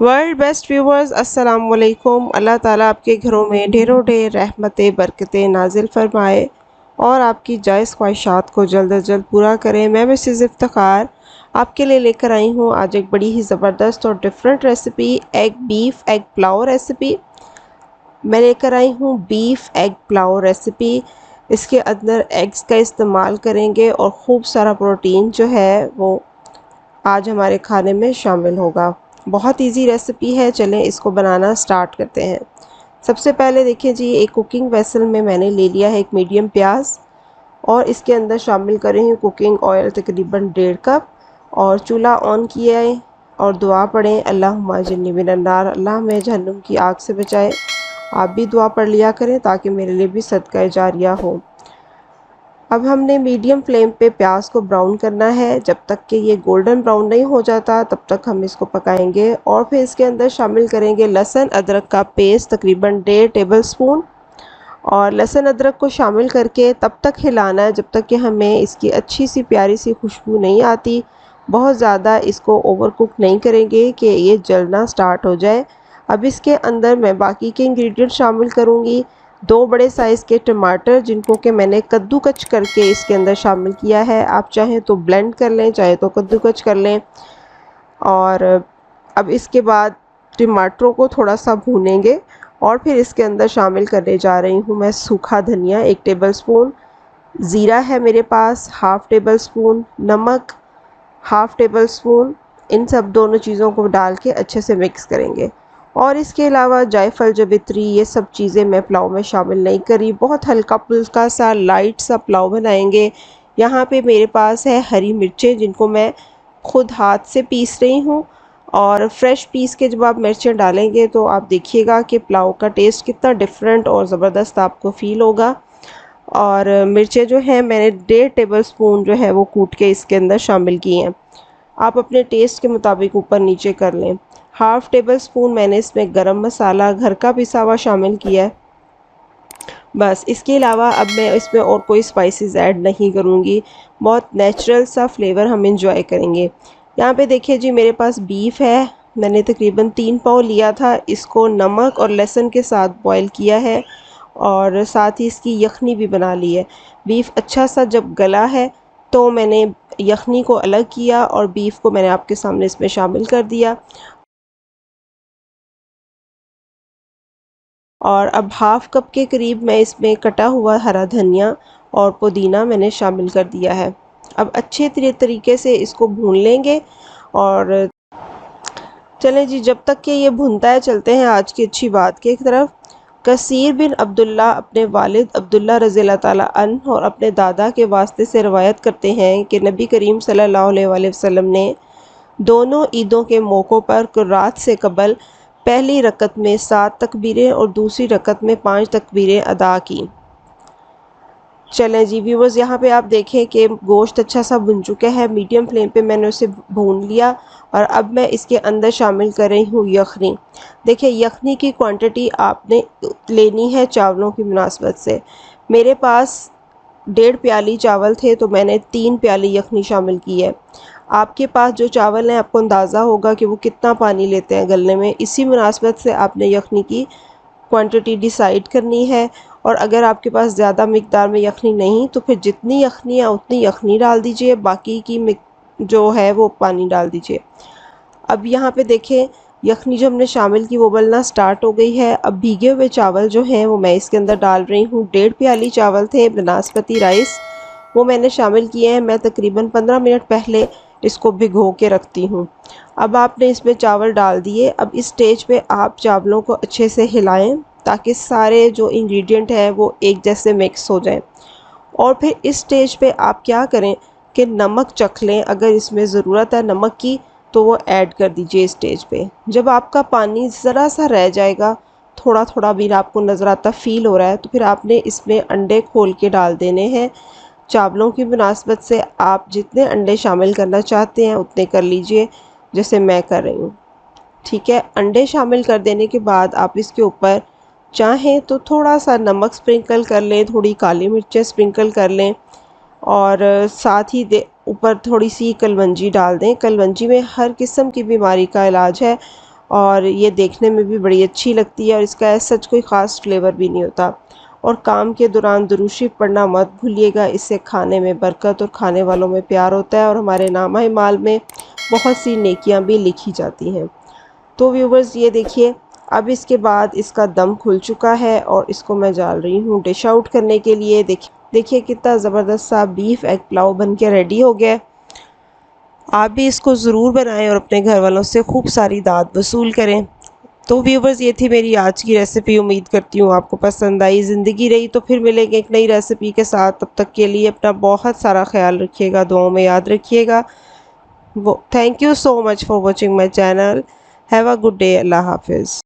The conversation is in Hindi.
वर्ल्ड बेस्ट व्यूवर्स अस्सलाम वालेकुम। अल्लाह ताला आपके घरों में ढेरों ढेर रहमतें बरकतें नाजिल फरमाए और आपकी जायज़ ख्वाहिशात को जल्द अज जल्द पूरा करें। मैं मिसेज़ इफ्तिखार आपके लिए लेकर आई हूँ आज एक बड़ी ही ज़बरदस्त और different recipe, egg pulao recipe. मैं लेकर आई हूँ बीफ एग पुलाव रेसिपी। इसके अंदर एग्स का इस्तेमाल करेंगे और ख़ूब सारा प्रोटीन जो है वो आज हमारे खाने में शामिल होगा। बहुत इजी रेसिपी है, चलें इसको बनाना स्टार्ट करते हैं। सबसे पहले देखिए जी, एक कुकिंग वेसल में मैंने ले लिया है एक मीडियम प्याज और इसके अंदर शामिल कर रही हूँ कुकिंग ऑयल तकरीबन 1.5 कप और चूल्हा ऑन किया है और दुआ पढ़ें अल्लाहुम्मा अज्जिरनी मिनन्नार, अल्लाह हमें जहन्नुम की आग से बचाए। आप भी दुआ पढ़ लिया करें ताकि मेरे लिए भी सदका जारिया हो। अब हमने मीडियम फ्लेम पे प्याज को ब्राउन करना है। जब तक कि ये गोल्डन ब्राउन नहीं हो जाता तब तक हम इसको पकाएंगे और फिर इसके अंदर शामिल करेंगे लहसुन अदरक का पेस्ट तकरीबन 1.5 टेबल स्पून। और लहसुन अदरक को शामिल करके तब तक हिलाना है जब तक कि हमें इसकी अच्छी सी प्यारी सी खुशबू नहीं आती। बहुत ज़्यादा इसको ओवर कुक नहीं करेंगे कि ये जलना स्टार्ट हो जाए। अब इसके अंदर मैं बाकी के इंग्रेडिएंट शामिल करूँगी। 2 बड़े साइज़ के टमाटर जिनको कि मैंने कद्दूकस करके इसके अंदर शामिल किया है। आप चाहें तो ब्लेंड कर लें, चाहे तो कद्दूकस कर लें। और अब इसके बाद टमाटरों को थोड़ा सा भूनेंगे और फिर इसके अंदर शामिल करने जा रही हूँ मैं सूखा धनिया 1 टेबल स्पून, ज़ीरा है मेरे पास हाफ़ टेबल स्पून, नमक हाफ़ टेबल स्पून। इन सब दोनों चीज़ों को डाल के अच्छे से मिक्स करेंगे। और इसके अलावा जायफल जवित्री ये सब चीज़ें मैं पुलाव में शामिल नहीं करी। बहुत हल्का फुल्का सा लाइट सा पुलाव बनाएंगे। यहाँ पे मेरे पास है हरी मिर्चें जिनको मैं खुद हाथ से पीस रही हूँ और फ्रेश पीस के जब आप मिर्चें डालेंगे तो आप देखिएगा कि पुलाव का टेस्ट कितना डिफरेंट और ज़बरदस्त आपको फ़ील होगा। और मिर्चें जो हैं मैंने 1.5 टेबल स्पून जो है वो कूट के इसके अंदर शामिल की हैं। आप अपने टेस्ट के मुताबिक ऊपर नीचे कर लें। हाफ़ टेबल स्पून मैंने इसमें गरम मसाला घर का पिसा हुआ शामिल किया है। बस इसके अलावा अब मैं इसमें और कोई स्पाइसेस ऐड नहीं करूँगी। बहुत नेचुरल सा फ्लेवर हम इंजॉय करेंगे। यहाँ पे देखिए जी, मेरे पास बीफ है। मैंने तकरीबन 3 पाव लिया था। इसको नमक और लहसुन के साथ बॉईल किया है और साथ ही इसकी यखनी भी बना ली है। बीफ अच्छा सा जब गला है तो मैंने यखनी को अलग किया और बीफ को मैंने आपके सामने इसमें शामिल कर दिया। और अब हाफ़ कप के करीब मैं इसमें कटा हुआ हरा धनिया और पुदीना मैंने शामिल कर दिया है। अब अच्छे तरीके से इसको भून लेंगे। और चलें जी, जब तक कि ये भुनता है चलते हैं आज की अच्छी बात की तरफ। कसीर बिन अब्दुल्ला अपने वालिद अब्दुल्ला रज़ी अल्लाह ताला अन्हु और अपने दादा के वास्ते से रवायत करते हैं कि नबी करीम सल्लल्लाहु अलैहि वसल्लम ने दोनों ईदों के मौक़ों पर कुर्रात से कबल पहली रकत में 7 तकबीरें और दूसरी रकत में 5 तकबीरें अदा की। चलें जी व्यूवर्स, यहाँ पे आप देखें कि गोश्त अच्छा सा भुन चुका है। मीडियम फ्लेम पे मैंने उसे भून लिया और अब मैं इसके अंदर शामिल कर रही हूँ यखनी। देखिए, यखनी की क्वांटिटी आपने लेनी है चावलों की मुनासबत से। मेरे पास 1.5 प्याली चावल थे तो मैंने 3 प्याली यखनी शामिल की है। आपके पास जो चावल हैं आपको अंदाज़ा होगा कि वो कितना पानी लेते हैं गलने में। इसी मुनासबत से आपने यखनी की क्वांटिटी डिसाइड करनी है। और अगर आपके पास ज़्यादा मिकदार में यखनी नहीं तो फिर जितनी यखनी है उतनी यखनी डाल दीजिए, बाकी की जो है वो पानी डाल दीजिए। अब यहाँ पे देखें, यखनी जो हमने शामिल की वो उबलना स्टार्ट हो गई है। अब भीगे हुए चावल जो हैं वो मैं इसके अंदर डाल रही हूँ। 1.5 प्याली चावल थे बासमती राइस, वो मैंने शामिल किए हैं। मैं तकरीबन 15 मिनट पहले इसको भिगो के रखती हूँ। अब आपने इसमें चावल डाल दिए। अब इस स्टेज पे आप चावलों को अच्छे से हिलाएं ताकि सारे जो इंग्रेडिएंट हैं वो एक जैसे मिक्स हो जाएं। और फिर इस स्टेज पे आप क्या करें कि नमक चख लें। अगर इसमें ज़रूरत है नमक की तो वो ऐड कर दीजिए इस स्टेज पे। जब आपका पानी ज़रा सा रह जाएगा, थोड़ा थोड़ा भी आपको नज़र आता फ़ील हो रहा है, तो फिर आपने इसमें अंडे खोल के डाल देने हैं। चावलों की मुनासबत से आप जितने अंडे शामिल करना चाहते हैं उतने कर लीजिए, जैसे मैं कर रही हूँ। ठीक है, अंडे शामिल कर देने के बाद आप इसके ऊपर चाहें तो थोड़ा सा नमक स्प्रिंकल कर लें, थोड़ी काली मिर्चें स्प्रिंकल कर लें और साथ ही ऊपर थोड़ी सी कलवंजी डाल दें। कलवंजी में हर किस्म की बीमारी का इलाज है और ये देखने में भी बड़ी अच्छी लगती है और इसका ऐसा सच कोई ख़ास फ्लेवर भी नहीं होता। और काम के दौरान दुरूद शरीफ पढ़ना मत भूलिएगा, इससे खाने में बरकत और खाने वालों में प्यार होता है और हमारे नामा माल में बहुत सी नेकियां भी लिखी जाती हैं। तो व्यूवर्स ये देखिए, अब इसके बाद इसका दम खुल चुका है और इसको मैं डाल रही हूँ डिश आउट करने के लिए। देखिए कितना ज़बरदस्त सा बीफ एग पुलाव बन के रेडी हो गया है। आप भी इसको ज़रूर बनाएं और अपने घर वालों से खूब सारी दाद वसूल करें। तो व्यूवर्स ये थी मेरी आज की रेसिपी, उम्मीद करती हूँ आपको पसंद आई। ज़िंदगी रही तो फिर मिलेंगे एक नई रेसिपी के साथ, तब तक के लिए अपना बहुत सारा ख्याल रखिएगा, दुआओं में याद रखिएगा। वो thank you so much for watching my channel. Have a good day. Allah हाफिज़।